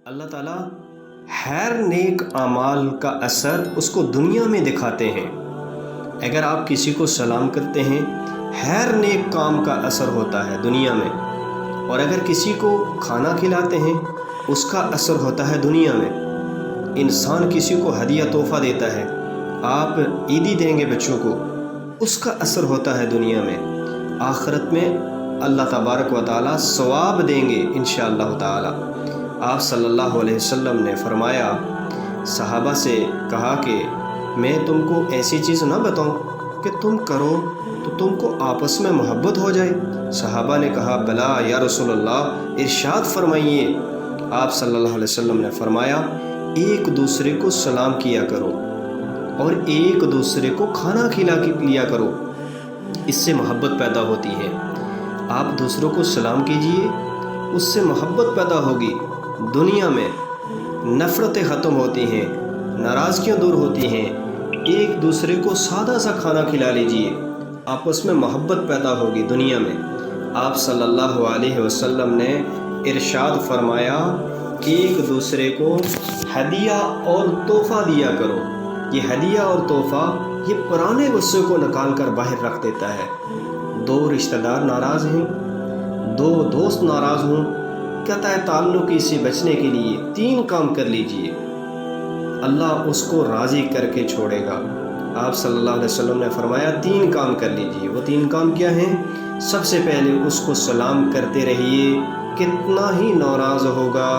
اللہ تعالیٰ ہر نیک اعمال کا اثر اس کو دنیا میں دکھاتے ہیں۔ اگر آپ کسی کو سلام کرتے ہیں، ہر نیک کام کا اثر ہوتا ہے دنیا میں، اور اگر کسی کو کھانا کھلاتے ہیں اس کا اثر ہوتا ہے دنیا میں۔ انسان کسی کو ہدیہ تحفہ دیتا ہے، آپ عیدی دیں گے بچوں کو، اس کا اثر ہوتا ہے دنیا میں۔ آخرت میں اللہ تبارک و تعالیٰ ثواب دیں گے انشاءاللہ تعالیٰ۔ آپ صلی اللہ علیہ وسلم نے فرمایا، صحابہ سے کہا کہ میں تم کو ایسی چیز نہ بتاؤں کہ تم کرو تو تم کو آپس میں محبت ہو جائے؟ صحابہ نے کہا بلا یا رسول اللہ، ارشاد فرمائیے۔ آپ صلی اللہ علیہ وسلم نے فرمایا، ایک دوسرے کو سلام کیا کرو اور ایک دوسرے کو کھانا کھلا لیا کرو، اس سے محبت پیدا ہوتی ہے۔ آپ دوسروں کو سلام کیجئے، اس سے محبت پیدا ہوگی، دنیا میں نفرتیں ختم ہوتی ہیں، ناراضگیاں دور ہوتی ہیں۔ ایک دوسرے کو سادہ سا کھانا کھلا لیجئے، آپس میں محبت پیدا ہوگی دنیا میں۔ آپ صلی اللہ علیہ وسلم نے ارشاد فرمایا، ایک دوسرے کو ہدیہ اور تحفہ دیا کرو۔ یہ ہدیہ اور تحفہ یہ پرانے غصے کو نکال کر باہر رکھ دیتا ہے۔ دو رشتہ دار ناراض ہیں، دو دوست ناراض ہوں، قطع تعلقی سے بچنے کے لیے 3 کام کر لیجئے، اللہ اس کو راضی کر کے چھوڑے گا۔ آپ صلی اللہ علیہ وسلم نے فرمایا 3 کام کر لیجئے۔ وہ 3 کام کیا ہیں؟ سب سے پہلے اس کو سلام کرتے رہیے، کتنا ہی ناراض ہوگا،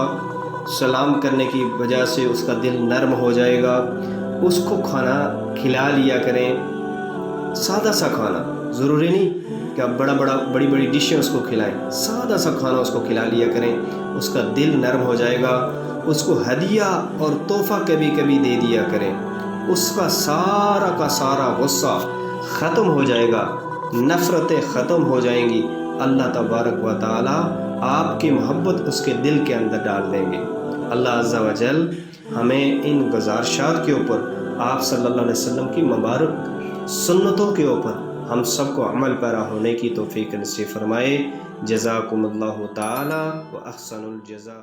سلام کرنے کی وجہ سے اس کا دل نرم ہو جائے گا۔ اس کو کھانا کھلا لیا کریں، سادہ سا کھانا، ضروری نہیں کہ آپ بڑی بڑی ڈشیں اس کو کھلائیں، سادہ سا کھانا اس کو کھلا لیا کریں، اس کا دل نرم ہو جائے گا۔ اس کو ہدیہ اور تحفہ کبھی کبھی دے دیا کریں، اس کا سارا غصہ ختم ہو جائے گا، نفرتیں ختم ہو جائیں گی۔ اللہ تبارک و تعالی آپ کی محبت اس کے دل کے اندر ڈال دیں گے۔ اللہ عز و جل ہمیں ان گزارشات کے اوپر، آپ صلی اللہ علیہ وسلم کی مبارک سنتوں کے اوپر ہم سب کو عمل پیرا ہونے کی توفیق نصیب فرمائے۔ جزاکم اللہ تعالی و احسن الجزا۔